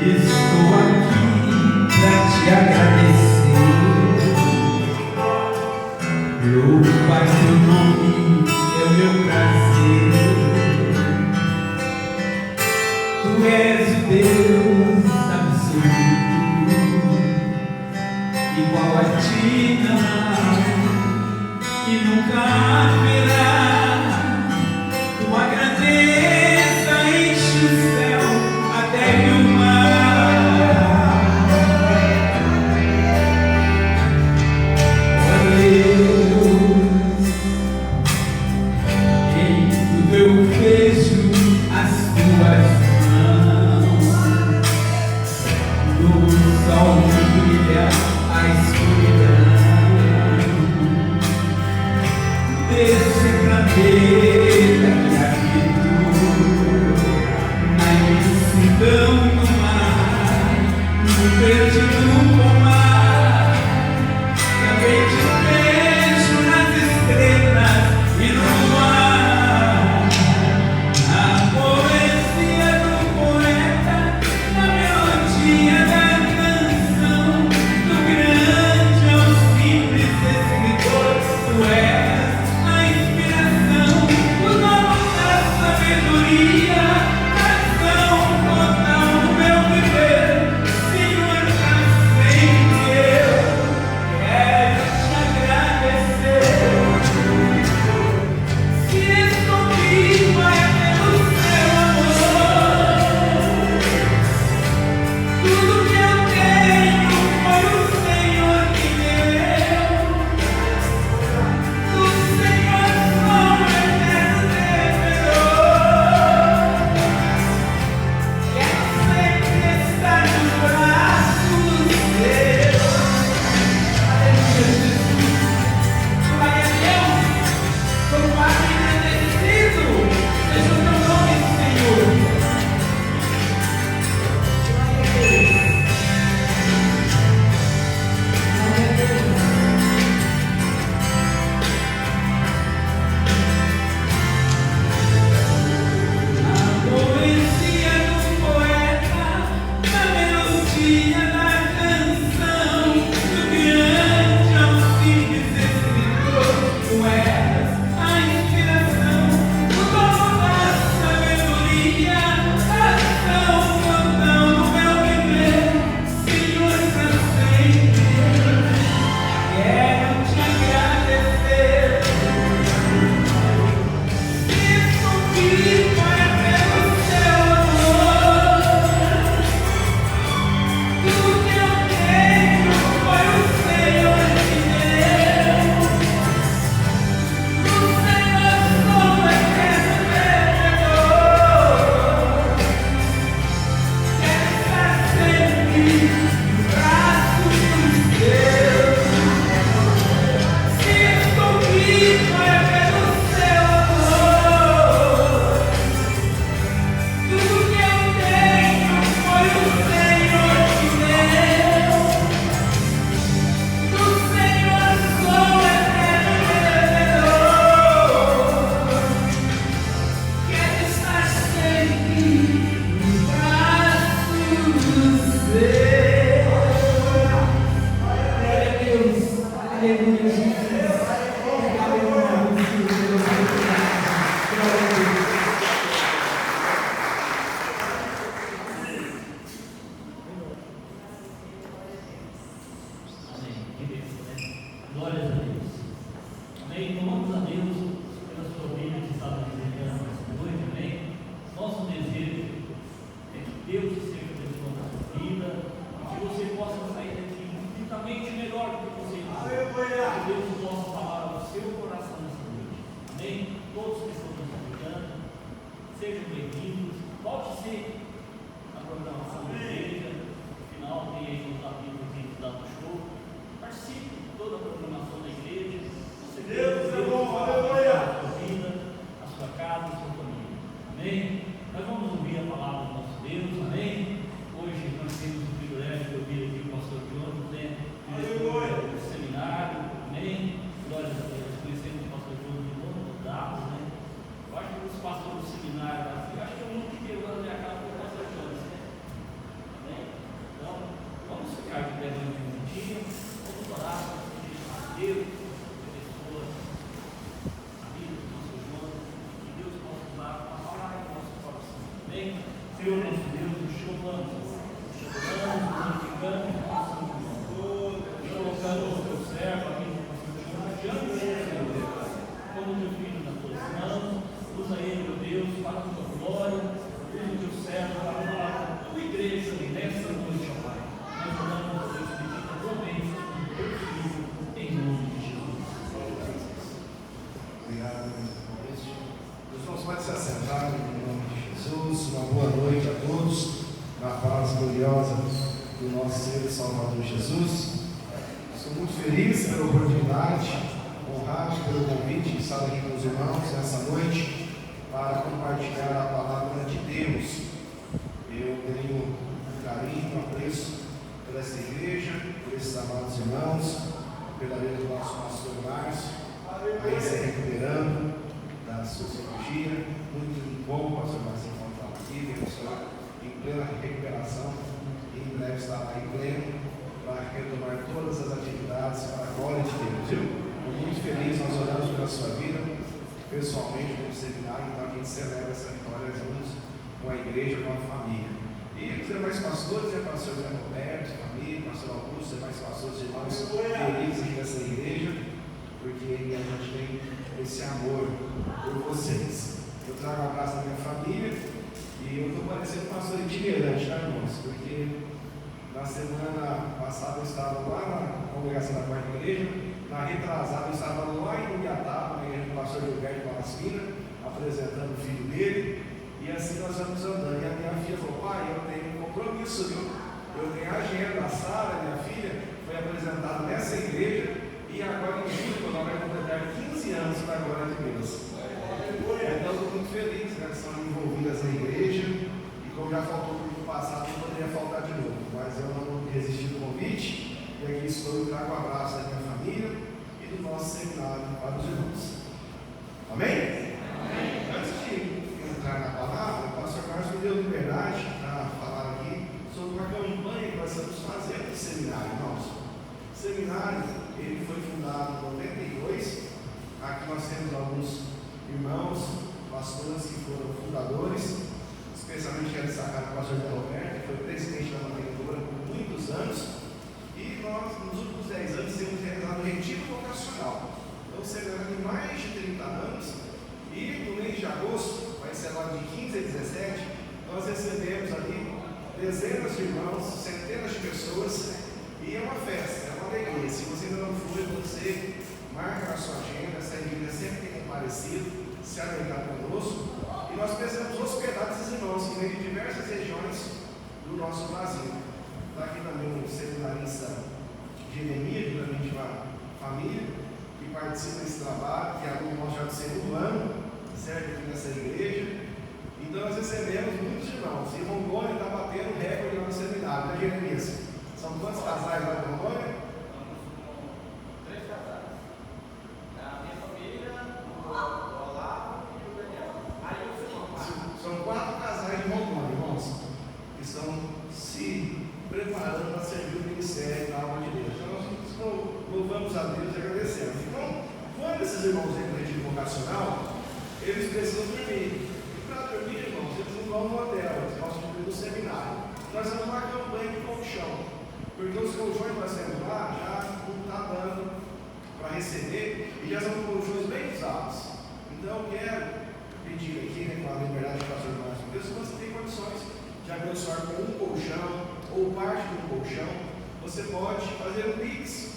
Estou aqui para te agradecer. Louvar teu nome é o meu prazer. Tu és o Deus absoluto, igual a ti não há e nunca haverá. Tua grandeza enche o céu, a terra e o mar. Ó Deus, em tudo eu vejo as tuas mãos. No sol que brilha a escuridão desse planeta que habito, na imensidão do mar, no verde do pomar. Também te vejo nas estrelas e no mar. A poesia do poeta, na melodia da canção, do grande ao simples escritor. Tu és a inspiração, o dono da sabedoria, razão total do meu viver. Senhor, pra sempre eu quero te agradecer. Se estou viva é pelo seu amor. Tudo que eu tenho foi o Senhor que deu. Do Senhor sou o eterno devedor. Quero sempre estar nos braços teus. Aleluia, Jesus. Glória a Deus. Louvado e agradecido seja o teu nome, Senhor. Glória a Deus. Glória a Deus. A poesia do poeta, a melodia da canção, do grande ao simples escritor. Tu és a inspiração, o dono da sabedoria, razão total do meu viver. Senhor, pra sempre quero te agradecer. Estou vivo é pelo seu amor. Tudo que eu tenho foi o Senhor que deu. Do Senhor sou o eterno devedor. Quero estar sempre nos braços dos teus. Se estou vivo é pelo seu amor. Tudo que eu tenho foi o Senhor que deu. Do Senhor sou o eterno devedor. Quero estar sempre nos braços teus. Glória a Deus. Aleluia, Jesus. Aleluia, Deus. Glória a Deus. Amém. Glórias a Deus. Amém. Louvamos a Deus pela sua vida que estava desenhando essa noite. Amém. Nosso desejo é que Deus seja a pessoa da sua vida, louvamos, glorificamos o nosso Senhor, colocamos o teu servo aqui no nosso diante do Senhor, como teu filho nas tuas mãos, usa ele, meu Deus, para a tua glória, usa o teu servo para a tua igreja nessa noite, ó Pai. Nós oramos a Deus pedindo a tua bênção no teu filho, em nome de Jesus. Obrigado, Maurício. Os irmãos podem se assentar em nome de Jesus. Uma boa noite a todos, na paz gloriosa do nosso Senhor e Salvador Jesus. Estou muito feliz pela oportunidade, honrado pelo convite de estar aqui com os irmãos nessa noite para compartilhar a palavra de Deus. Eu tenho um carinho, apreço por essa igreja, por esses amados irmãos, pela vida do nosso pastor Márcio, aí se recuperando da sua cirurgia. Muito bom, pastor Márcio, encontrar aqui, pessoal, em plena recuperação, e em breve estará em pleno para retomar todas as atividades para a glória de Deus, viu? Estou muito feliz, nós oramos pela sua vida, pessoalmente, pelo seminário, então a gente celebra essa vitória juntos com a igreja, com a família. E os demais pastores, pastor Zé Roberto, família, pastor Augusto, demais pastores, irmãos felizes aqui dessa igreja, porque a gente tem esse amor por vocês. Eu trago um abraço da minha família e eu estou parecendo um pastor itinerante, tá, irmãos? Porque na semana passada eu estava lá na congregação da quarta igreja, na retrasada eu estava lá em Ubiatá, na igreja do pastor Gilberto Palaspina, apresentando o filho dele, e assim nós vamos andando. E a minha filha falou: pai, eu tenho um compromisso, viu? Eu tenho a agenda. A Sara, minha filha, foi apresentada nessa igreja, e agora em julho nós vamos completar 15 anos para a glória de Deus. Então estou muito feliz, né? São envolvidas na igreja, e como já faltou no passado, não poderia faltar de novo, mas eu não resisti do convite, e aqui estou e trago um abraço da minha família e do nosso seminário para os irmãos. Amém? Amém. Antes de entrar na palavra, o pastor Márcio me deu liberdade para falar aqui sobre uma campanha que nós estamos fazendo no seminário, irmãos. O seminário, ele foi fundado em 92, aqui nós temos alguns irmãos, pastores que foram fundadores, especialmente quero destacar o pastor Zé Roberto, que foi presidente da mantenedora por muitos anos, e nós, nos últimos 10 anos, temos realizado um retiro vocacional. Então, celebrando mais de 30 anos, e no mês de agosto, vai ser lá de 15 a 17, nós recebemos ali dezenas de irmãos, centenas de pessoas, e é uma festa, é uma alegria. Se você ainda não foi, você marca na sua agenda, essa igreja sempre tem comparecido, se alegrar conosco, e nós precisamos hospedar esses irmãos que vêm de diversas regiões do nosso Brasil. Está aqui também o seminarista Jeremias, juntamente com a família, que participa desse trabalho, que é aluno nosso já do segundo ano, certo, aqui nessa igreja. Então nós recebemos muitos irmãos, e Rondônia está batendo recorde lá no seminário, né, Jeremias? São quantos casais lá em Rondônia? 3 casais. A minha família, o Olavo e o Daniel. Aí o irmão. São 4 casais de Rondônia, irmãos, que estão se preparando para servir o ministério da obra de Deus. Então nós louvamos a Deus e agradecemos. Então, quando esses irmãos vêm para o retiro vocacional, eles precisam dormir. E para dormir, irmãos, eles não vão no hotel, eles gostam de dormir no seminário. Nós vamos uma campanha de colchão, porque os colchões que nós temos lá já não está dando para receber, e já são colchões bem usados. Então eu quero pedir aqui, né, com a liberdade do pastor Márcio, se você tem condições de abençoar com um colchão ou parte do colchão, você pode fazer um Pix,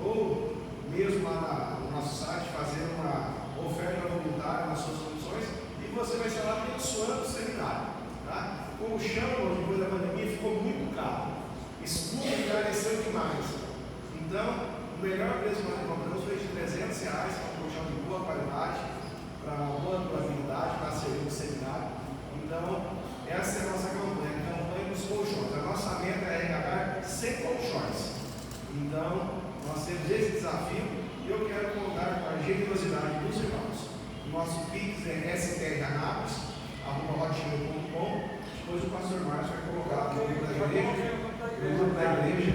ou mesmo lá no nosso site, fazer uma oferta voluntária nas suas condições, e você vai estar lá abençoando o seminário. Tá? O colchão, depois da pandemia, ficou muito caro, escuro e encareceu demais. Então, o melhor preço que nós compramos foi de R$300, um colchão de boa qualidade, para uma boa durabilidade, para servir o seminário. Então, essa é a nossa campanha, a campanha dos colchões. A nossa meta é arrecadar 100 colchões. Então, nós temos esse desafio e eu quero contar com a generosidade dos irmãos. O nosso Pix é strhanaps@hotmail.com. Depois o pastor Márcio vai colocar no grupo da igreja.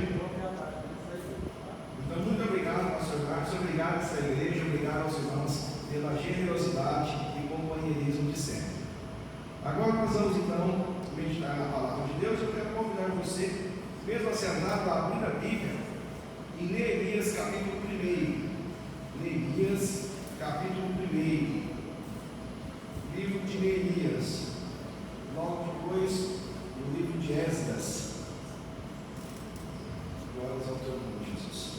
Então, muito obrigado, pastor Márcio. Obrigado a essa igreja, obrigado aos irmãos pela generosidade e companheirismo de sempre. Agora nós vamos então meditar na palavra de Deus. Eu quero mesmo assentado, abrir a Bíblia em Neemias capítulo 1. Neemias capítulo 1. Livro de Neemias. Logo depois, o livro de Esdras. Glórias ao teu nome, Jesus.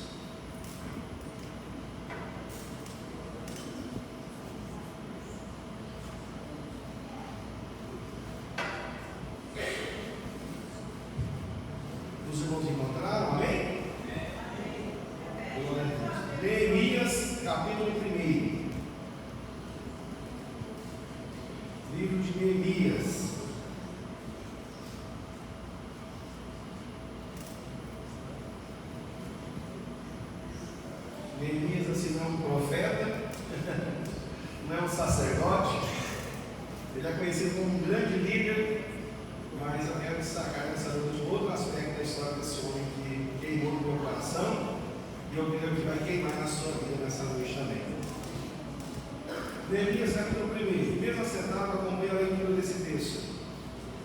Os irmãos encontraram? Amém? Glória a Deus. Neemias capítulo 1. Livro de Neemias. Neemias, assim, não é um profeta, não é um sacerdote, ele é conhecido como um grande líder, mas eu quero destacar nessa noite outro aspecto da história desse homem que queimou no meu coração, e eu creio que vai queimar na sua vida nessa noite também. Neemias capítulo 1, mesmo assentado, acompanha a leitura desse texto.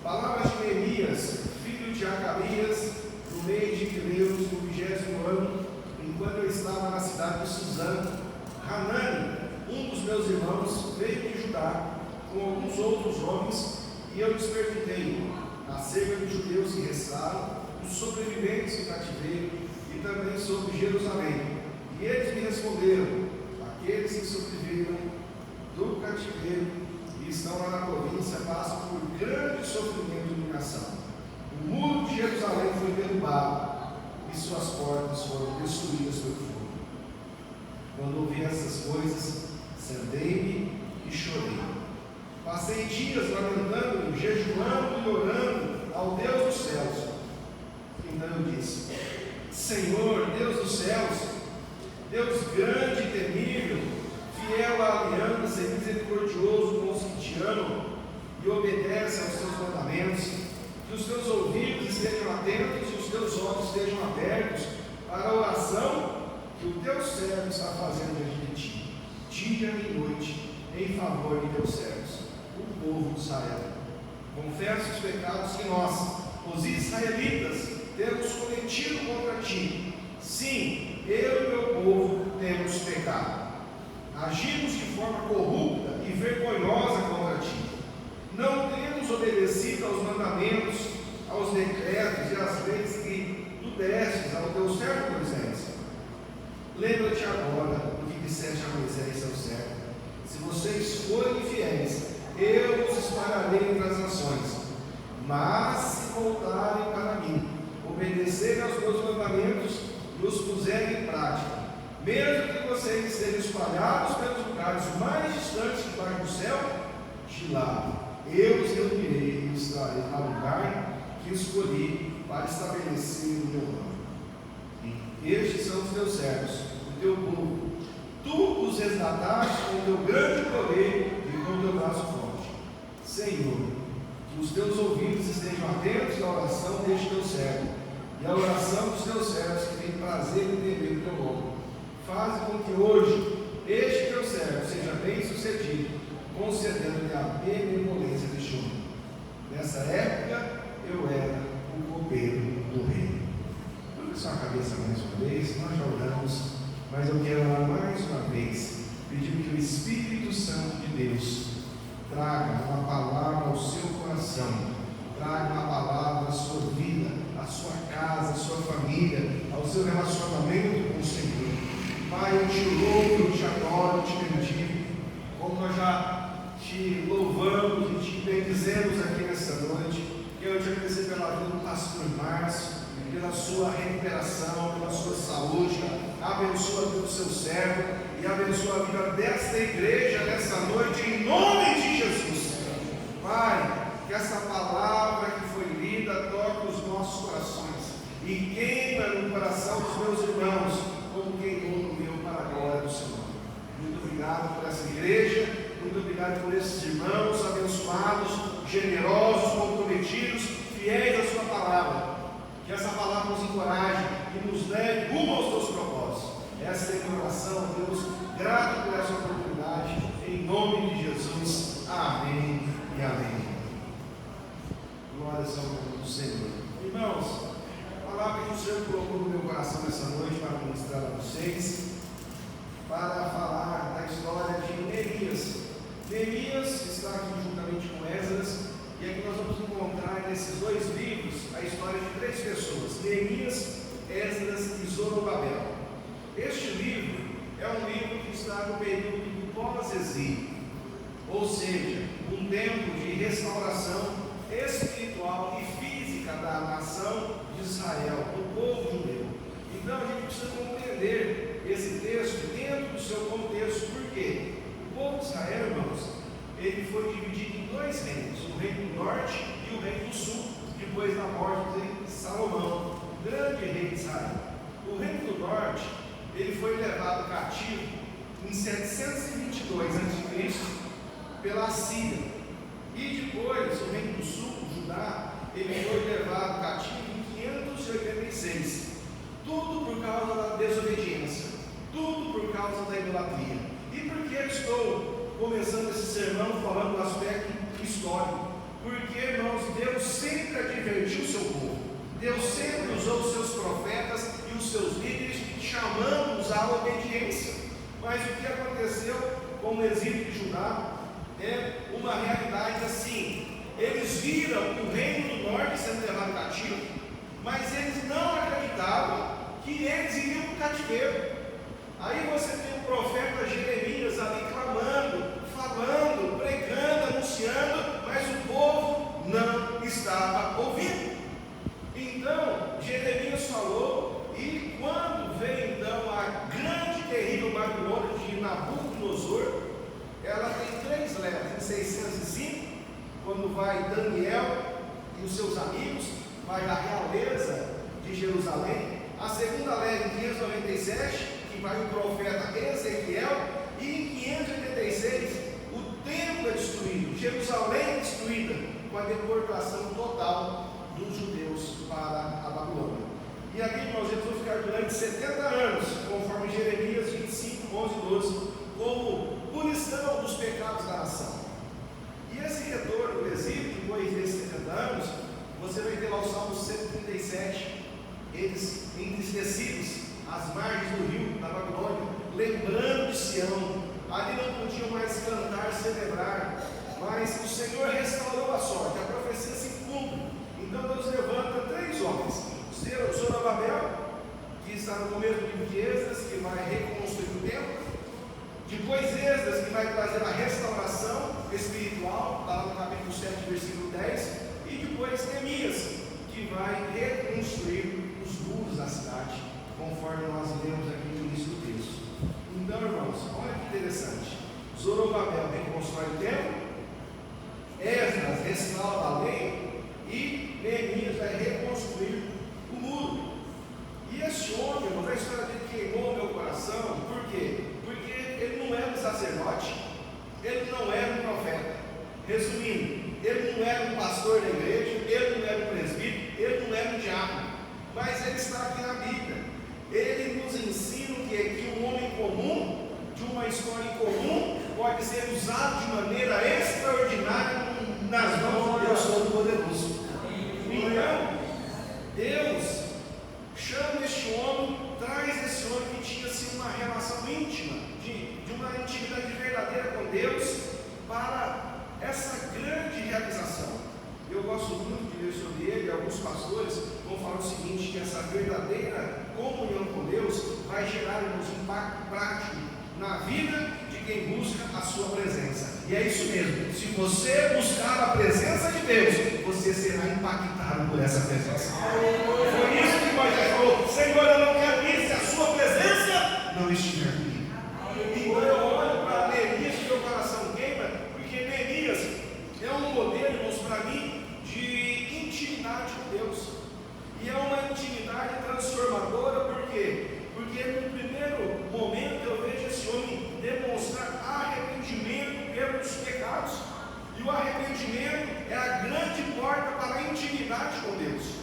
Palavras de Neemias, filho de Acalias, no mês de Quileus, no 20º ano, enquanto eu estava na cidade de Suzã, Hanani, um dos meus irmãos, veio de Judá com alguns outros homens, e eu lhes perguntei acerca dos judeus que restaram, os sobreviventes do cativeiro e também sobre Jerusalém. E eles me responderam: aqueles que sobreviveram do cativeiro e estão lá na província passam por grande sofrimento e humilhação. O muro de Jerusalém foi derrubado e suas portas foram destruídas pelo fogo. Quando ouvi essas coisas, sentei-me e chorei. Passei dias lamentando, jejuando e orando ao Deus dos céus. Então eu disse: Senhor, Deus dos céus, Deus grande e temível, fiel à aliança e misericordioso com os que te amam e obedecem aos teus mandamentos, que os teus ouvidos estejam atentos e os teus olhos estejam abertos para a oração que o teu servo está fazendo diante de ti, dia e noite, em favor de teus servos, o povo de Israel. Confesso os pecados que nós, os israelitas, temos cometido contra ti. Sim, eu e meu povo temos pecado. Agimos de forma corrupta e vergonhosa contra ti. Não temos obedecido aos mandamentos, aos decretos e às leis que tu destes ao teu servo Moisés. Lembra-te agora do que disseste a Moisés, seu servo: se vocês forem infiéis, eu os espalharei entre as nações. Mas se voltarem para mim, obedecerem aos meus mandamentos e os puserem em prática, mesmo que vocês estejam espalhados pelos lugares mais distantes debaixo do céu, de lá eu os reunirei e os trarei ao lugar que escolhi para estabelecer o meu nome. Estes são os teus servos, o teu povo. Tu os resgataste com o teu grande poder e com o teu braço forte. Senhor, que os teus ouvidos estejam atentos à oração deste teu servo e à oração dos teus servos que têm prazer em entender o teu nome. Faze com que hoje este teu servo seja bem sucedido, concedendo-lhe a benevolência deste homem. Nessa época eu era o copeiro do rei. Curva sua cabeça mais uma vez, nós já oramos, mas eu quero orar mais uma vez, pedindo que o Espírito Santo de Deus traga uma palavra ao seu coração, traga uma palavra à sua vida, à sua casa, à sua família, ao seu relacionamento com o Senhor. Pai, eu te louvo, eu te adoro, eu te bendigo, como nós já te louvamos e te bendizemos aqui nessa noite. Quero te agradecer pela vida do pastor Márcio, pela sua recuperação, pela sua saúde. Abençoa o seu servo e abençoa a vida desta igreja nessa noite, em nome de Jesus. Pai, que essa palavra que foi lida toque os nossos corações e queima no coração dos meus irmãos, como queimou no meu, para a glória do Senhor. Muito obrigado por essa igreja, muito obrigado por esses irmãos abençoados, generosos, comprometidos, fiéis à sua palavra. Que essa palavra nos encoraje e nos leve rumo aos teus propósitos. Essa é a minha oração, Deus, grato por essa oportunidade, em nome de Jesus. Amém e amém. Glórias ao nome do Senhor. Irmãos, a palavra que o Senhor colocou no meu coração nessa noite para ministrar a vocês, para falar da história de Neemias. Neemias está aqui juntamente com Esdras, e aqui nós vamos encontrar nesses dois livros a história de três pessoas: Neemias, Esdras e Zorobabel. Este livro é um livro que está no período do pós-exílio, ou seja, um tempo de restauração espiritual e física da nação de Israel, do povo judeu. Então a gente precisa compreender esse texto dentro do seu contexto, porque o povo de Israel, irmãos, ele foi dividido em dois reinos, o reino do norte e o reino do sul, depois da morte de Salomão, grande rei de Israel. O reino do norte, ele foi levado cativo em 722 a.C. pela Síria, e depois o reino do sul, Judá, ele foi levado cativo em 586, tudo por causa da desobediência, tudo por causa da idolatria. E por que eu estou começando esse sermão falando do aspecto histórico? Porque, irmãos, Deus sempre advertiu o seu povo, Deus sempre usou os seus profetas e os seus líderes, chamando-os à obediência. Mas o que aconteceu com o exílio de Judá é uma realidade assim: eles viram o reino do norte sendo levado cativo, mas eles não acreditavam que eles iriam para o cativeiro. Aí você tem o profeta Jeremias ali clamando, falando, pregando, anunciando, mas o povo não estava ouvindo. Então Jeremias falou, e quando veio então a grande e terrível Babilônia de Nabucodonosor, ela tem três levas. Em 605, quando vai Daniel e os seus amigos, vai da realeza de Jerusalém. A segunda leva em 597, que vai o profeta Ezequiel, e em 586 o templo é destruído, Jerusalém é destruída, com a deportação total dos judeus para a Babilônia. E aqui nós vamos ficar durante 70 anos, conforme Jeremias 25, 11 e 12, como punição dos pecados da nação. E esse retorno do exílio, depois desses 70 anos, você vai ter lá o Salmo 137, eles entristecidos às margens do rio da Babilônia, lembrando de Sião. Ali não podiam mais cantar, celebrar, mas o Senhor restaurou a sorte, a profecia se cumpre. Então Deus levanta três homens: Zorobabel, que está no começo do livro de Esdras, que vai reconstruir o templo; depois Esdras, que vai trazer a restauração espiritual, está lá no capítulo 7, versículo 10, e depois Neemias, que vai reconstruir os muros da cidade, conforme nós lemos aqui no início do texto. Então, irmãos, olha que interessante: Zorobabel reconstrói o templo, Esdras restaura a lei, e Neemias vai reconstruir o muro. E esse homem, irmãos, a história dele queimou meu coração. Por quê? Porque ele não era um sacerdote, ele não era um profeta. Resumindo, ele não era um pastor da igreja, ele não era um presbítero, ele não era um diácono, mas ele está aqui na Bíblia. Ele nos ensina que um homem comum, de uma história comum, pode ser usado de maneira extraordinária nas mãos de Deus Todo-Poderoso. Então, Deus chama este homem, traz esse homem que tinha assim, uma relação íntima, de uma intimidade verdadeira com Deus, para essa grande realização. Eu gosto muito de ler sobre ele. Alguns pastores vão falar o seguinte: que essa verdadeira comunhão com Deus vai gerar um impacto prático na vida de quem busca a sua presença. E é isso mesmo: se você buscar a presença de Deus, você será impactado por essa presença. Foi isso que Moisés falou: Senhor, eu não quero ir se a sua presença não estiver comigo. Então eu olho para Neemias e meu coração queima, porque Neemias é um modelo, irmãos, para mim, de intimidade com Deus. E é uma intimidade transformadora. Por quê? Porque no primeiro momento eu vejo esse homem demonstrar arrependimento pelos pecados, e o arrependimento é a grande porta para a intimidade com Deus.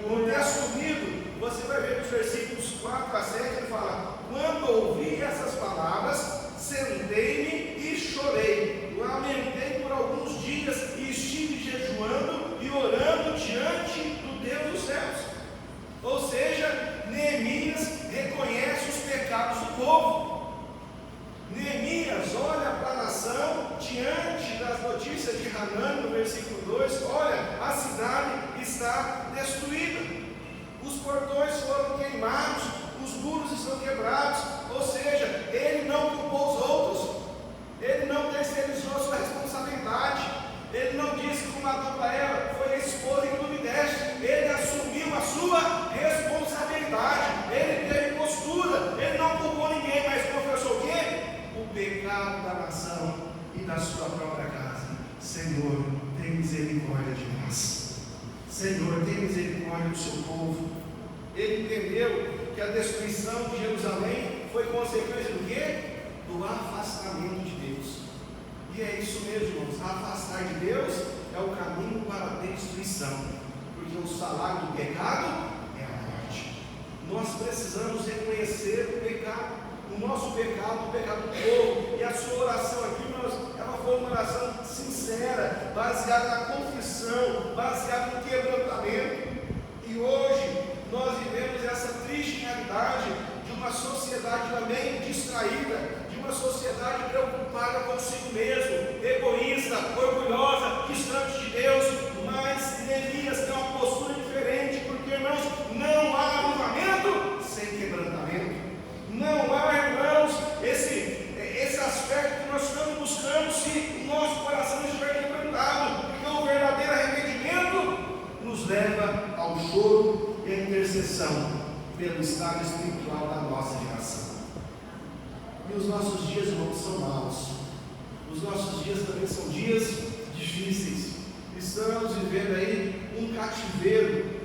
No texto comigo, você vai ver nos versículos 4 a 7, ele fala: quando ouvi essas palavras, sentei-me e chorei, lamentei por alguns dias e estive jejuando e orando diante do Deus dos céus. Ou seja, destruída, os portões foram queimados, os muros estão quebrados. Ou seja, ele não culpou os outros, ele não terceirizou a sua responsabilidade, ele não disse que o matou para ela foi a esposa que tu me deste. Ele assumiu a sua responsabilidade, ele teve postura, ele não culpou ninguém, mas confessou o quê? O pecado da nação e da sua própria casa. Senhor, tem misericórdia de nós. Senhor, tem misericórdia do seu povo. Ele entendeu que a destruição de Jerusalém foi consequência do quê? Do afastamento de Deus. E é isso mesmo, irmãos. Afastar de Deus é o caminho para a destruição, porque o salário do pecado é a morte. Nós precisamos reconhecer o pecado, o nosso pecado, o pecado do povo. E a sua oração aqui, irmãos, ela foi uma oração sincera, baseada na confissão, baseada no quebrantamento. E hoje nós vivemos essa triste realidade de uma sociedade também distraída, de uma sociedade preocupada consigo mesmo, egoísta, orgulhosa, distante de Deus. Mas Neemias tem uma postura diferente, porque, irmãos, não há avivamento sem quebrantamento. Não há, irmãos, esse aspecto que nós estamos buscando se o nosso coração estiver quebrantado, porque o verdadeiro arrependimento nos leva ao choro e à intercessão pelo estado espiritual da nossa geração. E os nossos dias, irmãos, são maus. Os nossos dias também são dias difíceis. Estamos vivendo aí um cativeiro.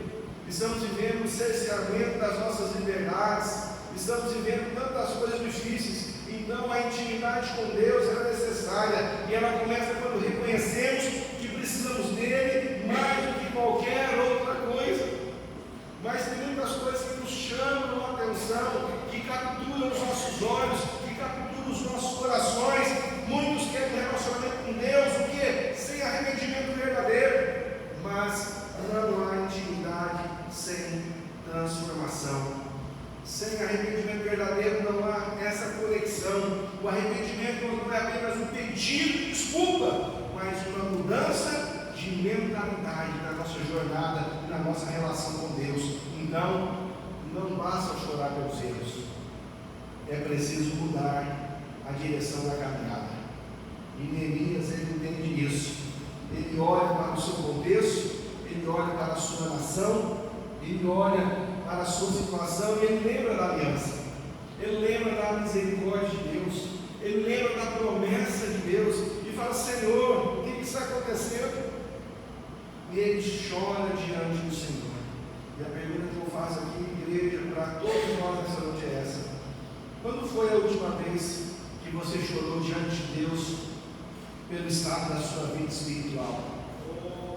Estamos vivendo um cerceamento das nossas liberdades. Estamos vivendo tantas coisas difíceis. Então a intimidade com Deus é necessária. E ela começa quando reconhecemos que precisamos dele mais do que qualquer outra coisa. Mas tem muitas coisas que nos chamam a atenção, que capturam os nossos olhos, que capturam os nossos corações. Muitos querem um relacionamento com Deus, o que? Sem arrependimento verdadeiro. Mas não há intimidade sem transformação. Sem arrependimento verdadeiro não há essa conexão. O arrependimento não é apenas um pedido de desculpa, mas uma mudança de mentalidade na nossa jornada, na nossa relação com Deus. Então, não basta chorar pelos erros, é preciso mudar a direção da caminhada. E Neemias, ele entende isso. Ele olha para o seu contexto, ele olha para a sua nação, ele olha para a sua situação e ele lembra da aliança, ele lembra da misericórdia de Deus, ele lembra da promessa de Deus e fala: Senhor, o que está acontecendo? E ele chora diante do Senhor. E a pergunta que eu faço aqui, igreja, para todos nós nessa noite é essa: quando foi a última vez que você chorou diante de Deus pelo estado da sua vida espiritual?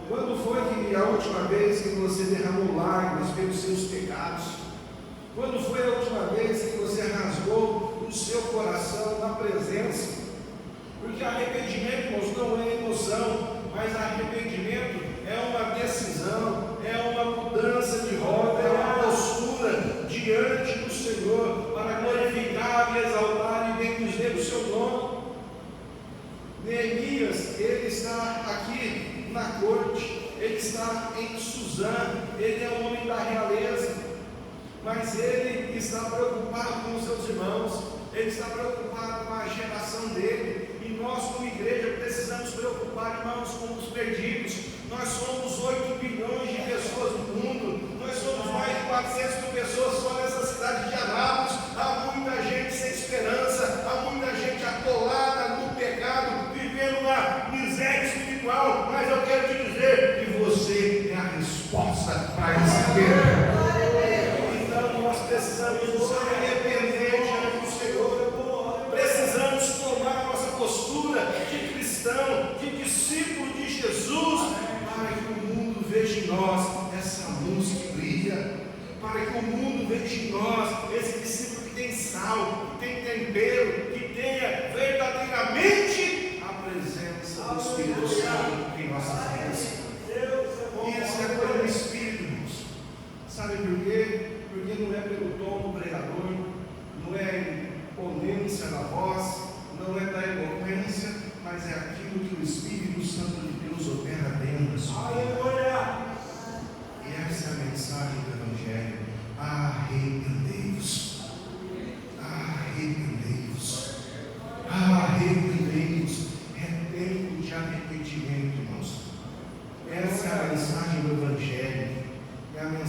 Quando foi que a última vez que você derramou lágrimas pelos seus pecados? Quando foi a última vez que você rasgou o seu coração na presença? Porque arrependimento, irmãos, não é emoção, mas arrependimento é uma decisão, é uma mudança de rota, é uma postura diante do Senhor para glorificar, exaltar e bendizer o seu nome. Neemias, ele está aqui na corte, ele está em Suzã, ele é um homem da realeza, mas ele está preocupado com os seus irmãos, ele está preocupado com a geração dele. E nós, como igreja, precisamos preocupar, irmãos, com os perdidos. Nós somos 8 bilhões de pessoas no mundo, nós somos mais de 400 mil pessoas só nessa cidade de Anápolis. Há muita gente sem esperança, há muita gente atolada no pecado, vivendo uma miséria espiritual. Mas eu quero te dizer que você é a resposta para esse tempo. Então nós precisamos nos arrepender diante do Senhor, precisamos tomar a nossa postura de cristão, de discípulo de Jesus, para que o mundo veja em nós essa luz que brilha, para que o mundo veja em nós esse discípulo que tem sal, que tem tempero, que tenha verdadeiramente a presença do Espírito Santo em nossas vidas. Isso é pelo Espírito, irmãos. Sabe por quê? Porque não é pelo tom do pregador, não é imponência na voz, não é da eloquência, mas é aquilo que o Espírito Santo de Deus opera dentro da sua vida. E essa é a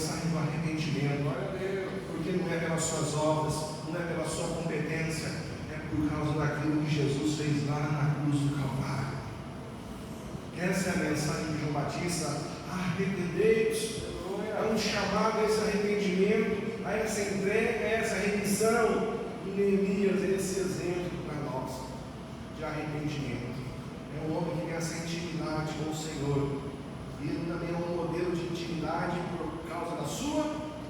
mensagem do arrependimento, porque não é pelas suas obras, não é pela sua competência, é por causa daquilo que Jesus fez lá na cruz do Calvário. Essa é a mensagem de João Batista: arrependei-vos. É um chamado a esse arrependimento, a essa entrega, a essa rendição. Neemias é esse exemplo para nós de arrependimento. É um homem que tem essa intimidade com o Senhor. E ele também é um modelo de intimidade por causa da sua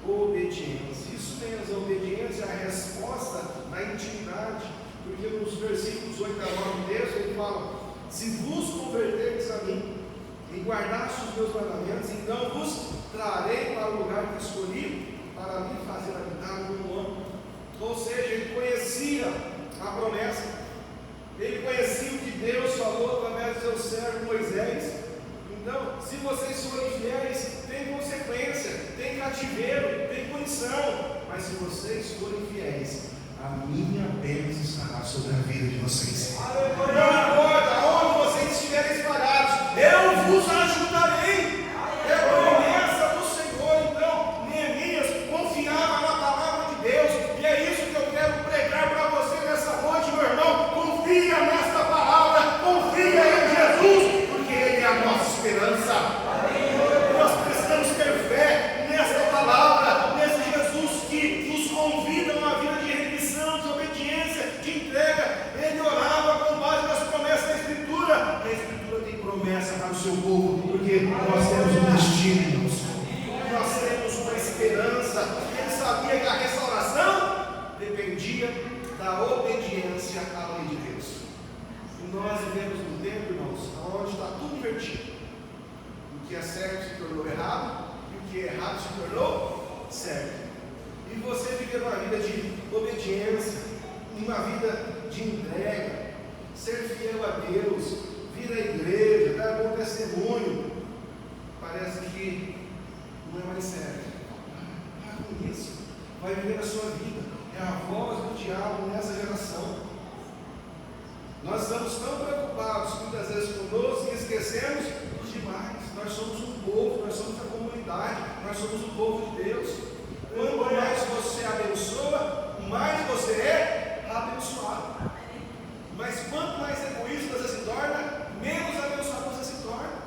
obediência. Isso mesmo, a obediência é a resposta da intimidade. Porque nos versículos 8 a 9 do texto ele fala: se vos converterdes a mim e guardaste os meus mandamentos, então vos trarei para o lugar que escolhi, para me fazer habitar no meu nome. Ou seja, ele conhecia a promessa, ele conhecia o que Deus falou através do seu servo Moisés. Então, se vocês forem fiéis, tem consequência, tem cativeiro, tem punição. Mas se vocês forem fiéis, a minha bênção estará sobre a vida de vocês. Não importa onde vocês estiverem espalhados, eu vos ajudarei. É a promessa do Senhor. Então, Neemias confiava na palavra de Deus, e é isso que eu quero pregar para você nessa noite, meu irmão. Confia nesta palavra, confia em Jesus, porque Ele é a nossa esperança. Nós precisamos ter fé nesta palavra, nesse Jesus que nos convida a uma vida de rendição, de obediência, de entrega. Ele orava com base nas promessas da Escritura. A Escritura tem promessa para o seu povo, porque nós temos um destino, irmãos. Nós temos uma esperança. Ele sabia que a restauração dependia da obediência à lei de Deus. E nós vivemos num tempo, irmãos, onde está tudo invertido. O que é certo se tornou errado, e o que é errado se tornou certo. E você viver uma vida de obediência, uma vida de entrega, ser fiel a Deus, vir à igreja, dar bom testemunho, parece que não é mais certo. Para com isso, vai viver a sua vida. É a voz do diabo nessa geração. Nós estamos tão preocupados muitas vezes conosco que esquecemos dos demais. Nós somos um povo, nós somos a comunidade, nós somos o povo de Deus. Quanto mais você abençoa, mais você é abençoado. Mas quanto mais egoísta você se torna, menos abençoado você se torna.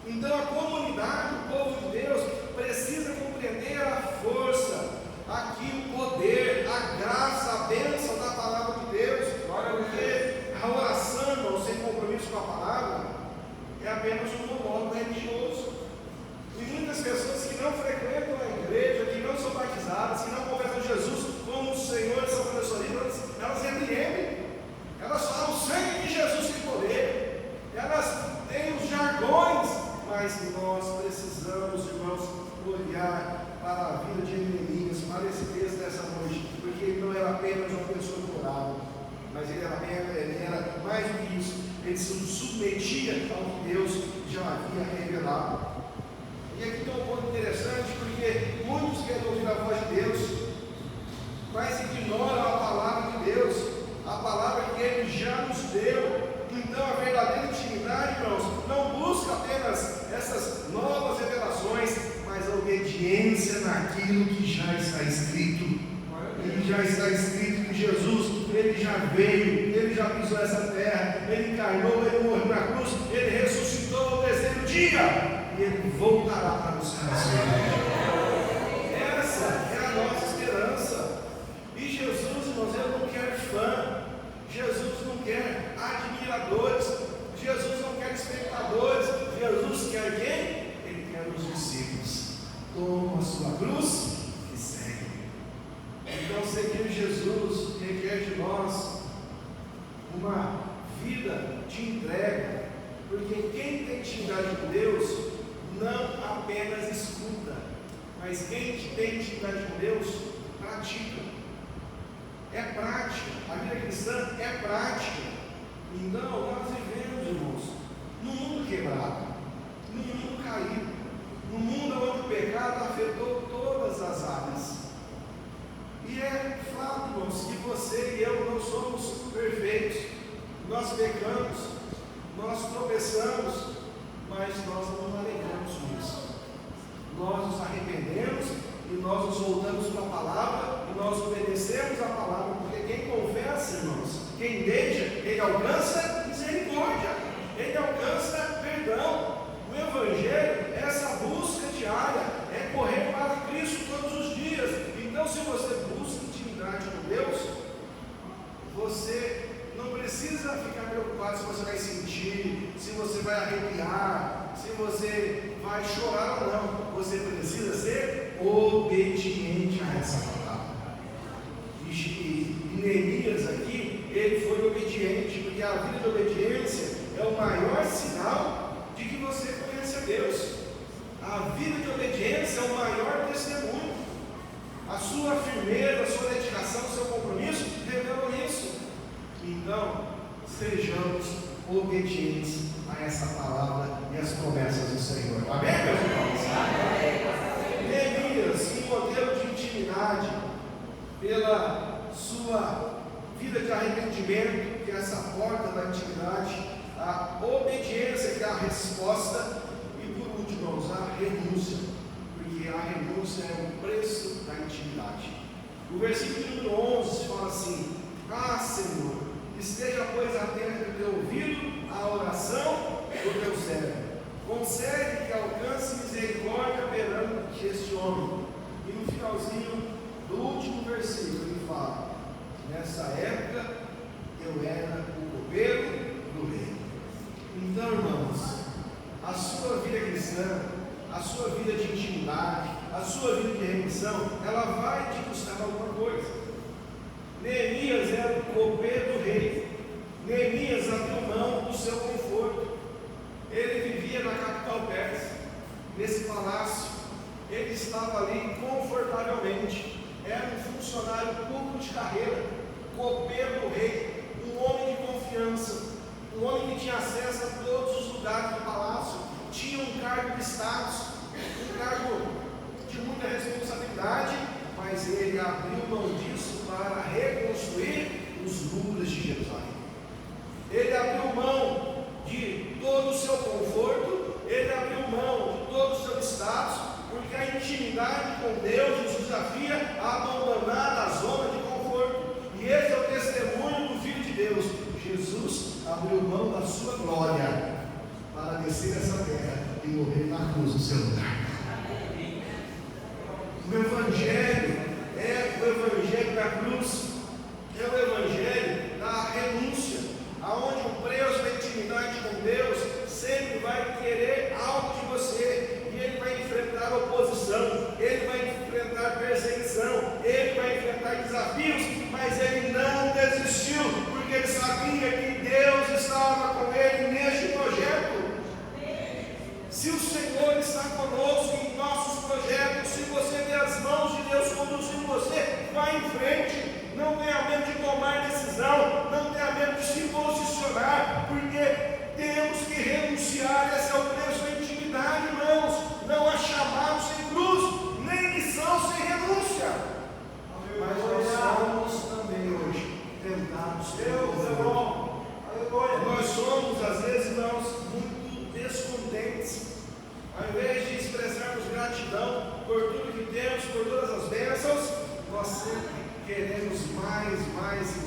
Então a comunidade, o povo de Deus, precisa compreender a força, aqui o poder, a graça, a bênção da palavra de Deus. Porque a oração, irmão, sem compromisso com a palavra, é apenas um monólogo religioso. E muitas pessoas que não frequentam a igreja, que não são batizadas, que não confessam Jesus como o Senhor e Salvador da sua vida, elas repreendem. Elas falam: o sangue de Jesus tem poder. Elas têm os jargões. Mas nós precisamos, irmãos, olhar para a vida de Neemias, para esse texto dessa noite, porque ele não era apenas uma pessoa que orava, mas ele era mais do que isso. Ele se submetia ao que Deus já havia revelado. E aqui tem um ponto interessante, porque muitos querem ouvir a voz de Deus, mas ignoram a palavra de Deus, a palavra que Ele já nos deu. Então a verdadeira intimidade, irmãos, não busca apenas essas novas revelações, mas a obediência naquilo que já está escrito. Ele já está escrito que Jesus, Ele já veio, Ele já pisou essa terra, Ele encarnou, Ele morreu na cruz, Ele ressuscitou no terceiro dia, e Ele voltará para buscar a sua vida. Essa é a nossa esperança. E Jesus, irmãos, Ele não quer fã, Jesus não quer admiradores, Jesus não quer espectadores, Jesus quer quem? Ele quer os discípulos. Toma a sua cruz e segue. Então, seguir Jesus requer de nós uma vida de entrega, porque quem tem intimidade com Deus não apenas escuta, mas quem tem intimidade com Deus pratica. É prática, a vida cristã é prática. Então nós vivemos, irmãos, num mundo quebrado, num mundo caído, num mundo onde o pecado afetou todas as áreas. E é fato, irmãos, que você e eu não somos perfeitos. Nós pecamos, nós tropeçamos, mas nós não alegamos isso. nós nos arrependemos e nós nos voltamos para a palavra e nós obedecemos a palavra, porque quem confessa, irmãos, quem deixa, ele alcança misericórdia, ele alcança perdão. O Evangelho é essa busca diária, é correr para Cristo todos os dias. Então, se você busca intimidade com Deus, você não precisa ficar preocupado se você vai sentir, se você vai arrepiar, se você vai chorar ou não. Você precisa ser obediente a essa palavra. E Neemias aqui, ele foi obediente, porque a vida de obediência é o maior sinal de que você conhece a Deus. A vida de obediência é o maior testemunho. A sua firmeza, a sua dedicação, o seu compromisso revelam isso. Então, sejamos obedientes a essa palavra e às promessas do Senhor. Amém, meus irmãos? Neemias, um modelo de intimidade pela sua vida de arrependimento, que é essa porta da intimidade, a obediência, que é a resposta, e por último, irmãos, a renúncia, porque a renúncia é o preço da intimidade. O versículo número 11 fala assim: ah, Senhor, esteja, pois, atento o teu ouvido à oração do teu servo. Concede que alcance misericórdia perante este homem. E no finalzinho do último versículo ele fala: nessa época eu era o copeiro do rei. Então, irmãos, a sua vida cristã, a sua vida de intimidade, a sua vida de remissão, ela vai te custar alguma coisa. Neemias era o copeiro do rei. Neemias abriu mão do seu conforto. Ele vivia na capital persa, nesse palácio. Ele estava ali confortavelmente. Era um funcionário público de carreira, copeiro do rei, um homem de confiança, um homem que tinha acesso a todos os lugares do palácio, tinha um cargo de status, um cargo de muita responsabilidade, mas ele abriu mão disso para reconstruir os muros de Jerusalém. Ele abriu mão de todo o seu conforto, ele abriu mão de todo o seu status, porque a intimidade com Deus nos desafia a abandonar a zona de conforto. E esse é o testemunho do Filho de Deus. Jesus abriu mão da sua glória para descer essa terra e morrer na cruz no seu lugar. O Evangelho é o Evangelho da cruz, é o Evangelho da renúncia, aonde o preço da intimidade com Deus sempre vai querer algo de você, e ele vai enfrentar oposição, ele vai enfrentar perseguição, ele vai enfrentar desafios, mas ele não desistiu, porque ele sabia que Deus estava com ele neste projeto. Se o Senhor está conosco em nossos projetos, se você vê as mãos de Deus conduzindo você, vá em frente. Não tenha medo de tomar decisão, não tenha medo de se posicionar, porque temos que renunciar. Esse é o preço da intimidade, irmãos. Não há chamado sem cruz, nem missão sem renúncia. Mas nós somos também hoje tentados. Nós somos, às vezes, irmãos, muito descontentes. Ao invés de expressarmos gratidão por tudo que temos, por todas as bênçãos, nós sempre queremos mais e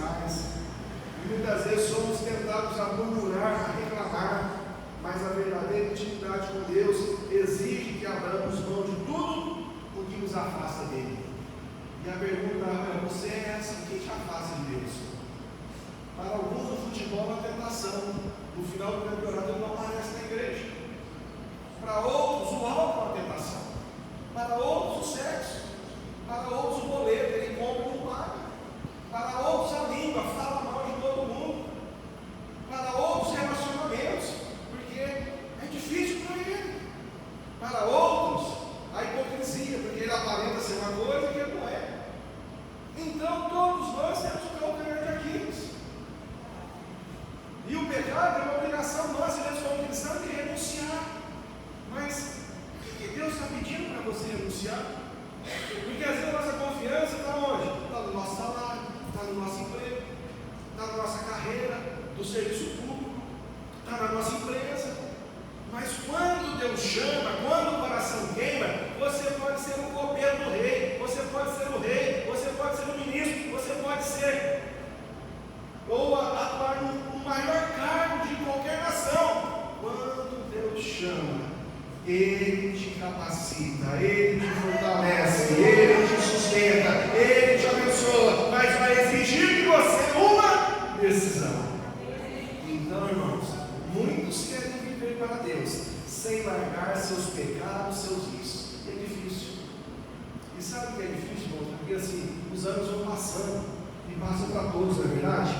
mais. E muitas vezes somos tentados a murmurar, a reclamar, mas a verdadeira intimidade com Deus exige que abramos mão de tudo o que nos afasta dele. E a pergunta para você é essa: o que te afasta de Deus? Para alguns o futebol é uma tentação, no final do campeonato ele não aparece na igreja. Para outros o álcool é uma tentação, para outros o sexo, para outros o boleto, ele compra e não paga, para outros a língua, fala mal de todo mundo, para outros relacionamentos, porque é difícil para ele, para outros a hipocrisia, porque ele aparenta ser uma coisa que ele não é. Então todos nós temos o calcanhar de Aquiles, e o pecado é uma obrigação nossa, mesmo como cristão, de renunciar. Mas o que Deus está pedindo para você renunciar? Porque às vezes a nossa confiança está onde? Está no nosso salário, está no nosso emprego, está na nossa carreira, do serviço público, está na nossa empresa. Mas quando Deus chama, quando o coração queima, Ele te sustenta, Ele te abençoa, mas vai exigir de você uma decisão. Então, irmãos, muitos querem viver para Deus, sem largar seus pecados, seus vícios. E é difícil. E sabe o que é difícil, irmãos? Porque assim, os anos vão passando, e passam para todos, não é verdade?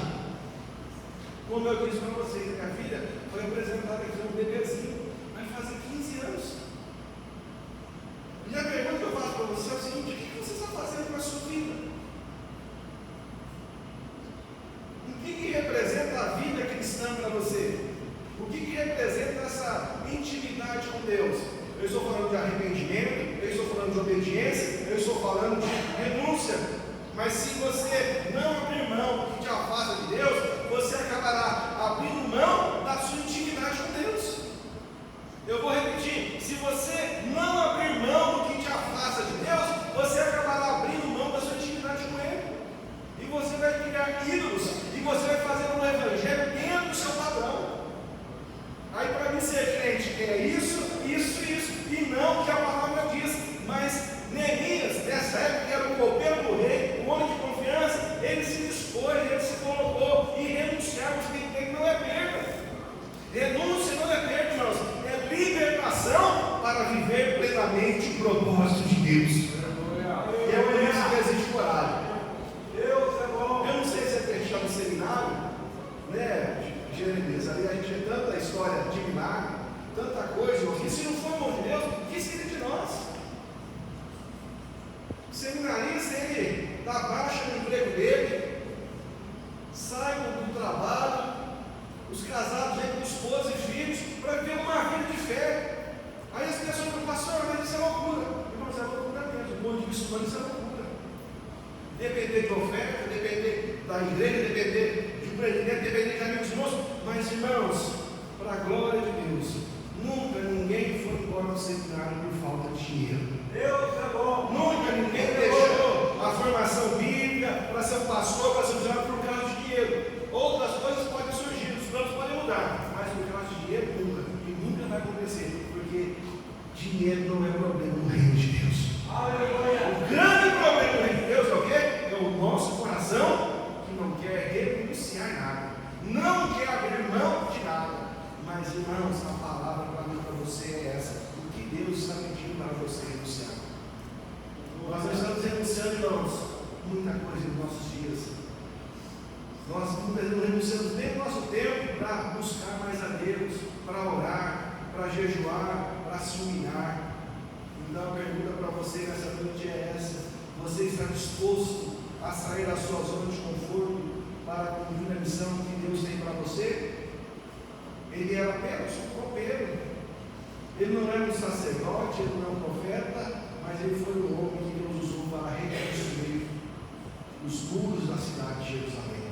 Como eu disse para vocês, a minha filha foi apresentada aqui um bebezinho, vai fazer 15 anos. E a pergunta que eu faço para você é o seguinte: o que você está fazendo com a sua vida? O que representa a vida cristã para você? O que representa essa intimidade com Deus? Eu estou falando de arrependimento, eu estou falando de obediência, eu estou falando de renúncia. Mas se você não abrir mão do que te afasta de Deus, você acabará abrindo mão da sua intimidade com Deus. Eu vou repetir: se você não abrir mão do que te afasta de Deus, você acabará abrindo mão da sua intimidade com Ele. E você vai criar ídolos, e você vai fazer um evangelho dentro do seu padrão. Aí para mim ser crente é isso, e não o que a palavra diz. Mas Neemias, nessa época, que era o copeiro do rei, o homem de confiança, ele se dispôs, ele se colocou, e renunciar aos que tem não é perda. Renúncia não é perda, irmãos, é libertação para viver plenamente o propósito de Deus. E é por isso que existe coragem. Deus é bom. Eu não sei se a gente está no seminário, né, Jeremias, ali a gente vê tanta história de milagre, tanta coisa, que se não for mão de Deus, o que seria de nós? O seminarista, ele dá baixa no emprego dele, sai do trabalho, os casados vêm com esposa e filhos para viver uma vida de fé. Aí as pessoas falam: pastor, mas isso é loucura. Irmãos, é loucura mesmo. O ponto de vista humano, isso é loucura. Depender de oferta, depender da igreja, depender de presidente, depender de amigos nossos. Mas, irmãos, para a glória de Deus, nunca ninguém foi embora no seminário por falta de dinheiro. Deus é bom. Nunca ninguém deixou a formação bíblica para ser um pastor, para ser usado por causa de dinheiro. Outras coisas podem surgir, os planos podem mudar, mas por causa de dinheiro nunca. E nunca vai acontecer, porque dinheiro não é problema no reino de Deus. Aleluia. O grande problema no reino de Deus é o quê? É o nosso coração que não quer renunciar nada, não quer abrir mão de nada. Mas, irmãos, a palavra para mim, para você é essa: o que Deus está pedindo para você renunciar. Nós não estamos renunciando, irmãos, muita coisa nos nossos dias. Nós muitas vezes não renunciamos nem o nosso tempo para buscar mais a Deus, para orar, para jejuar, para se humilhar. Então a pergunta para você nessa noite é essa: você está disposto a sair da sua zona de conforto para cumprir a missão que Deus tem para você? Ele era apenas um copeiro, ele não era um sacerdote, ele não era um profeta, mas ele foi um homem que Deus usou para reconstruir os muros da cidade de Jerusalém.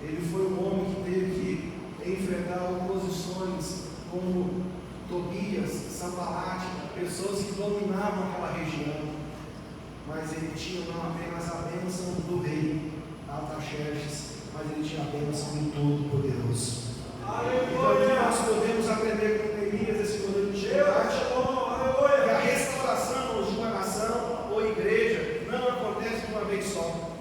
Ele foi um homem que teve que enfrentar oposições como Tobias, Sanbalate, pessoas que dominavam aquela região, mas ele tinha não apenas a bênção do rei Artaxerxes, mas ele tinha a bênção do Todo-Poderoso. Então nós podemos aprender com Neemias esse modelo de intimidade, que a restauração de uma nação ou igreja não acontece de uma vez só.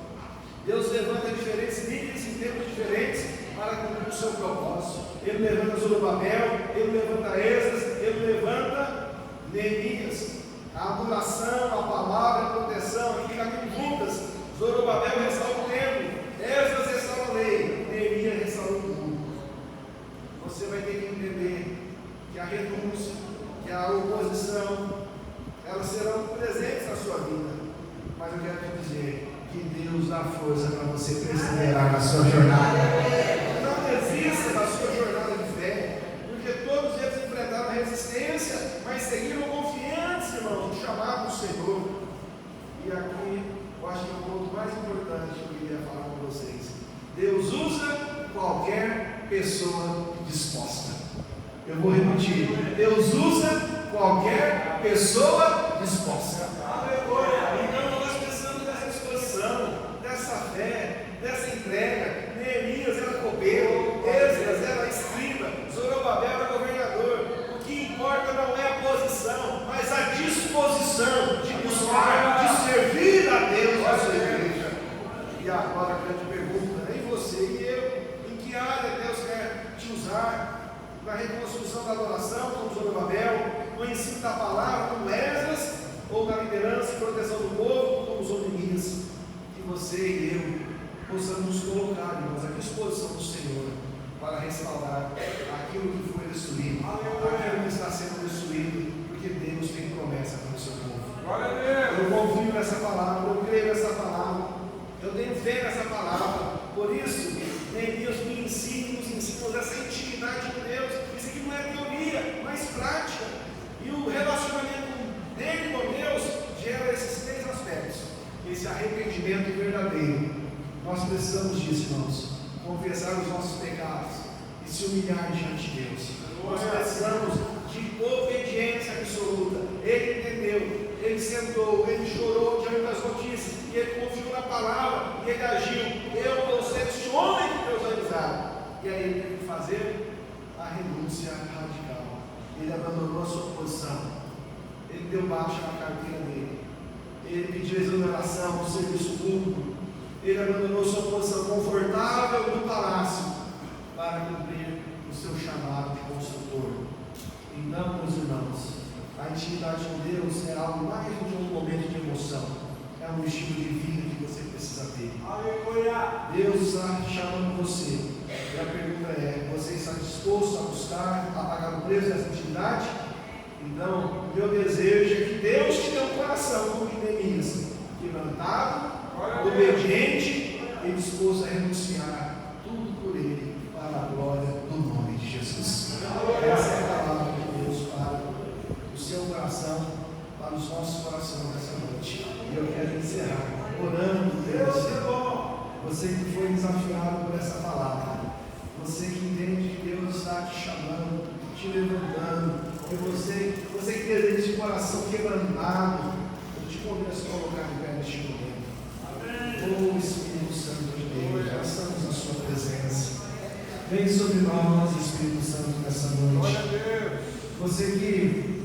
Deus levanta diferentes líderes em tempos diferentes para cumprir o seu propósito. Ele levanta Zorobabel, ele levanta Esdras, ele levanta Neemias. A adoração, a palavra, a proteção, aqui caminham juntas. Zorobabel restaura o templo, Esdras restaura a lei, Neemias restaura o mundo. Você vai ter que entender que a renúncia, que a oposição, elas serão presentes na sua vida. Mas eu quero te dizer que Deus dá força para você perseverar na sua jornada. Não desista da sua jornada de fé, porque todos eles enfrentaram resistência, mas seguiram confiantes, irmãos, no chamado do Senhor. E aqui, eu acho que é o ponto mais importante que eu queria falar com vocês: Deus usa qualquer pessoa disposta. Eu vou repetir: Deus usa qualquer pessoa disposta. Então nós precisamos dessa disposição, dessa fé, dessa entrega. Neemias era copeiro, Esdras era escriba, Zorobabel era governador. O que importa não é a posição, mas a disposição de buscar, aliança e proteção do povo como os homens, que você e eu possamos nos colocar, irmãos, à disposição do Senhor para restaurar aquilo que foi destruído, aquilo que está sendo destruído, porque Deus tem promessa para o seu povo. Eu confio nessa palavra, eu creio nessa palavra, eu tenho fé nessa palavra. Por isso, Deus me ensina, nos ensina essa intimidade com Deus. Isso aqui não é teoria, mas prática. E o relacionamento dele com Deus gera esses três aspectos: esse arrependimento verdadeiro. Nós precisamos disso, irmãos. Confessar os nossos pecados e se humilhar diante de Deus. Nós precisamos de obediência absoluta. Ele entendeu, ele sentou, ele chorou diante das notícias, e ele confiou na palavra, e ele agiu. Eu vou ser esse homem que Deus vai usar. E aí ele teve que fazer a renúncia radical. Ele abandonou a sua posição, ele deu baixa na carteira dele, ele pediu exoneração do serviço público, ele abandonou sua posição confortável no palácio para cumprir o seu chamado de construtor. Então, meus irmãos, a intimidade com Deus é algo mais do que um momento de emoção, é um estilo de vida que você precisa ter. Aleluia! Deus está chamando você, e a pergunta é: você está disposto a buscar, a pagar o preço dessa intimidade? Então, meu desejo é que Deus te dê um coração como de Neemias, quebrantado, obediente e disposto a renunciar tudo por Ele, para a glória do nome de Jesus. Essa é a palavra de Deus para o seu coração, para os nossos corações nessa noite. E eu quero encerrar orando por você. Você que foi desafiado por essa palavra, você que entende que Deus está te chamando, te levantando, e você que deseja esse coração quebrantado, eu te convido a se colocar em pé neste momento. Oh Espírito Santo de Deus, já estamos na sua presença. Vem sobre nós, Espírito Santo, nessa noite. Você que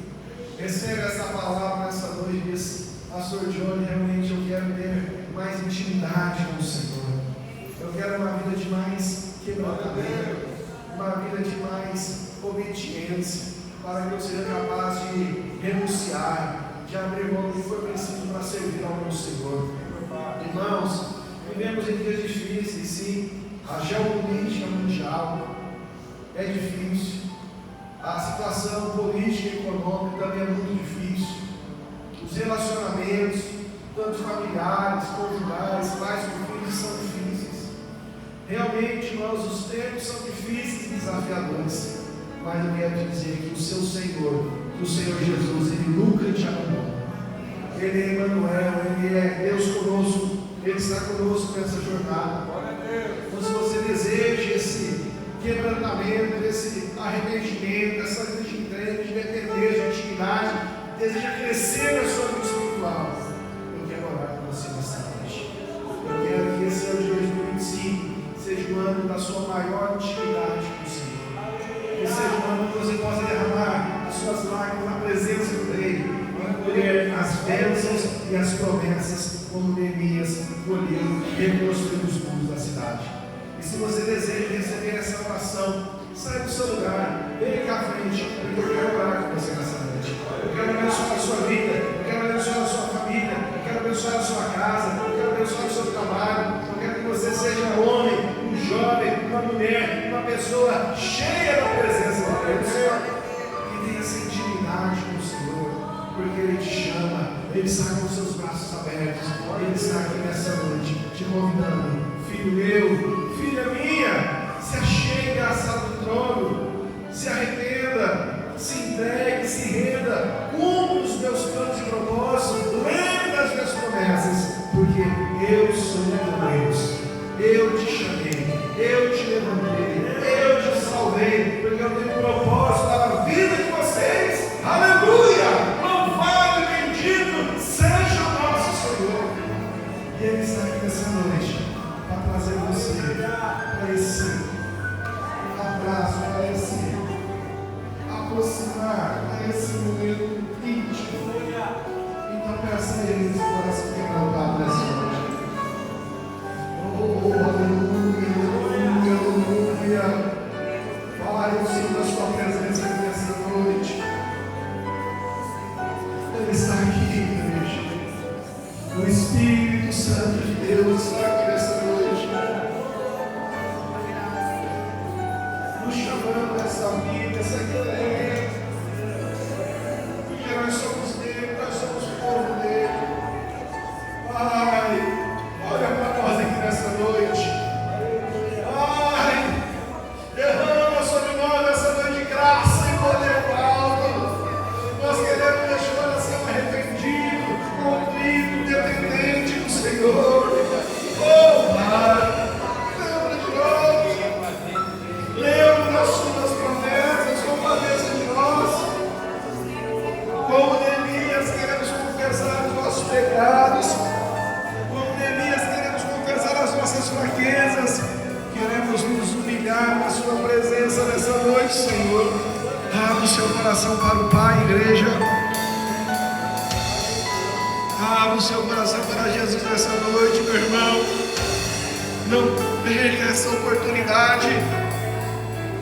recebe essa palavra nessa noite, diz: Pastor Johnny, realmente eu quero ter mais intimidade com o Senhor. Eu quero uma vida de mais quebrantamento, uma vida de mais obediência, para que eu seja capaz de renunciar, de abrir mão do que for preciso para servir ao meu Senhor. Irmãos, vivemos em dias difíceis, sim. A geopolítica mundial é difícil, a situação política e econômica também é muito difícil, os relacionamentos, tanto familiares, conjugais, pais com filhos, são difíceis. Realmente, irmãos, os tempos são difíceis e desafiadores, mas eu quero te dizer que o seu Senhor, que o Senhor Jesus, Ele nunca te abandonou. Ele é Emmanuel, Ele é Deus conosco, Ele está conosco nessa jornada. Então, se você deseja esse quebrantamento, esse arrependimento, essa vida de entrega, de dependência, de intimidade, deseja crescer na sua vida espiritual, eu quero orar com você nessa noite. Eu quero que esse ano de 2025 seja o ano da sua maior intimidade com o Senhor. Que seja um ano que você possa derramar as suas lágrimas na presença do Rei, colher as bênçãos e as promessas, como Neemias colheu e reconstruiu os muros da cidade. E se você deseja receber essa oração, sai do seu lugar, vem cá à frente, porque eu quero orar com você nessa noite. Eu quero abençoar a sua vida, eu quero abençoar a sua família, eu quero abençoar a sua casa, eu quero abençoar o seu trabalho, eu quero que você seja um homem, um jovem, uma mulher, uma pessoa cheia da presença de Deus, que tenha essa intimidade com o Senhor, porque Ele te chama, Ele está com os seus braços abertos, Ele está aqui nessa noite, te convidando: filho meu, filha minha, se achegue à sala do trono, se arrependa, se entregue, se renda, cumpra os meus planos e propósitos, lembre das minhas promessas, porque eu sou o teu Deus, eu te chamei, eu te levantei, eu te salvei, porque eu tenho um propósito para a vida de vocês. Aleluia! Louvado e bendito seja o nosso Senhor. E Ele está aqui nessa noite para trazer você para esse abraço, para esse aproximar, para esse momento íntimo. Então peça a Ele esse coração quebrantado nessa noite. Oh, aleluia, aleluia, aleluia. Fale o Senhor da sua presença aqui nessa noite. Ele está aqui, igreja. O Espírito Santo de Deus está aqui nessa noite, nos chamando essa vida, essa igreja, porque nós somos dele, nós somos o povo dele. Pai, olha para nós aqui nessa noite. Pai, derrama sobre nós essa noite de graça e poder alto. Nós queremos deixar o coração arrependido, contrito, dependente do Senhor. Oh, Pai, lembra de nós. Lembra das suas promessas, compadeça de nós. Como Neemias, queremos confessar os nossos pecados. Como Neemias, queremos confessar as nossas fraquezas. Queremos nos humilhar na sua presença nessa noite, Senhor. Abra o seu coração para o Pai, igreja. Abra o seu coração para Jesus nessa noite, meu irmão. Não perca essa oportunidade.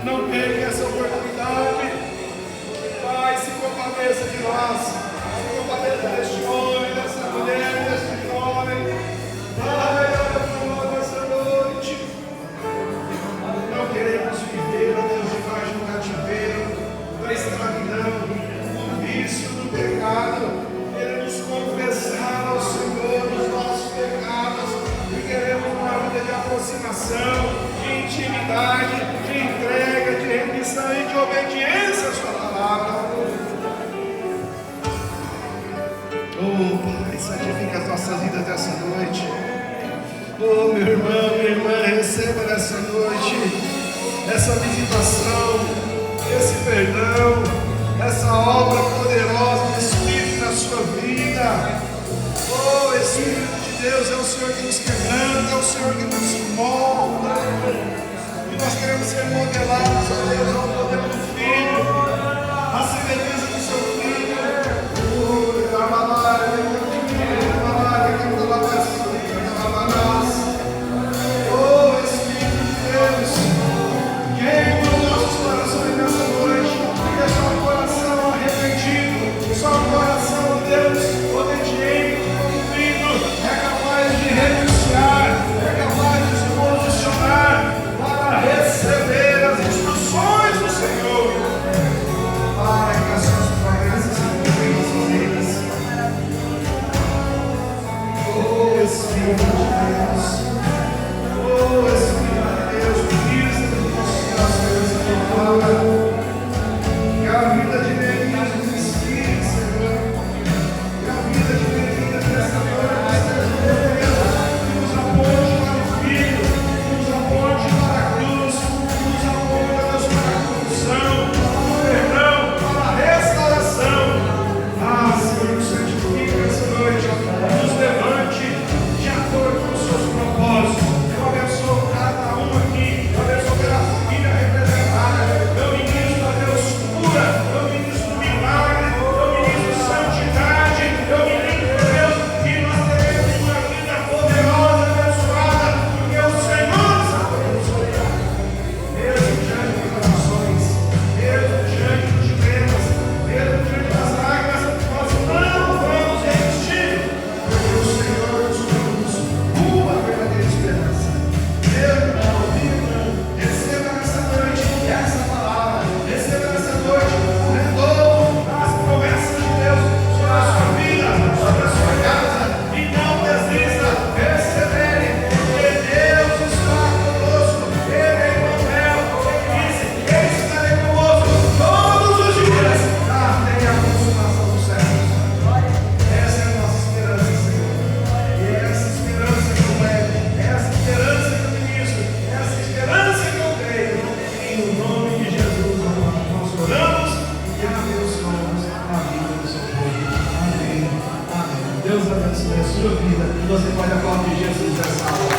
Não perca essa oportunidade. Pai, se compadeça de nós. Se compadeça deste homem, dessa mulher, deste jovem. Pai, olha para nós nessa noite. Não queremos viver, ó Deus, debaixo do cativeiro, da escravidão, do vício, do pecado. Queremos confessar ao Senhor os nossos pecados e queremos uma vida de aproximação, de intimidade, de entrega, de rendição e de obediência à sua palavra. Oh, Pai, santifica as nossas vidas dessa noite. Oh, meu irmão, minha irmã, receba nessa noite essa visitação, esse perdão, essa obra poderosa do Espírito na sua vida. Oh, Espírito de Deus, é o Senhor que nos quebranta, é o Senhor que nos molda. E nós queremos ser modelados, ó Deus, ao modelo do Filho, a semelhança do seu Filho. Oh, oh, Espírito de Deus, queima os nossos corações nessa noite, que é só um coração arrependido, só um coração, Deus, obediente, contrito, é capaz de renunciar, é capaz de se posicionar para receber as instruções do Senhor. Pai, que as suas promessas se cumprem em nossas vidas. Oh, Espírito de Deus. Oh, Espírito de Deus, ministra dos nossos corações essa palavra. Que a vida de Neemias nos inspire, Senhor. Que a vida de Neemias nessa noite esteja que nos aponte para o Filho, que nos aponte para a cruz, que nos aponte para a confissão, para o perdão, para a restauração. Ah, Senhor, nos santifique nessa noite, nos levante de acordo com os seus propósitos. Eu abençoo cada um aqui, eu abençoo pela família representada. Eu ministro a Deus cura, eu ministro milagre, eu ministro santidade, eu ministro Deus que nós teremos uma vida poderosa, abençoada, porque o Senhor está conosco. Mesmo diante de provações, mesmo diante dos dilemas, mesmo diante das lágrimas, nós não vamos resistir, porque o Senhor nos conduz rumo à verdadeira esperança. Meu irmão, minha irmã, receba nessa noite essa palavra, receba nessa noite o renovo das promessas de Deus sobre a sua vida, sobre a sua casa, e não desista, persevere, porque Deus está conosco. Ele é Emmanuel, ele disse: eu estarei convosco todos os dias até a consumação dos séculos. Essa é a nossa esperança, Senhor. E é essa esperança que eu levo, é essa esperança que eu ministro, é essa esperança que eu creio. Em nome de Jesus, nós oramos e abençoamos a vida do seu povo. Amém. Amém. Deus abençoe a sua vida. Você pode aplaudir Jesus nessa hora.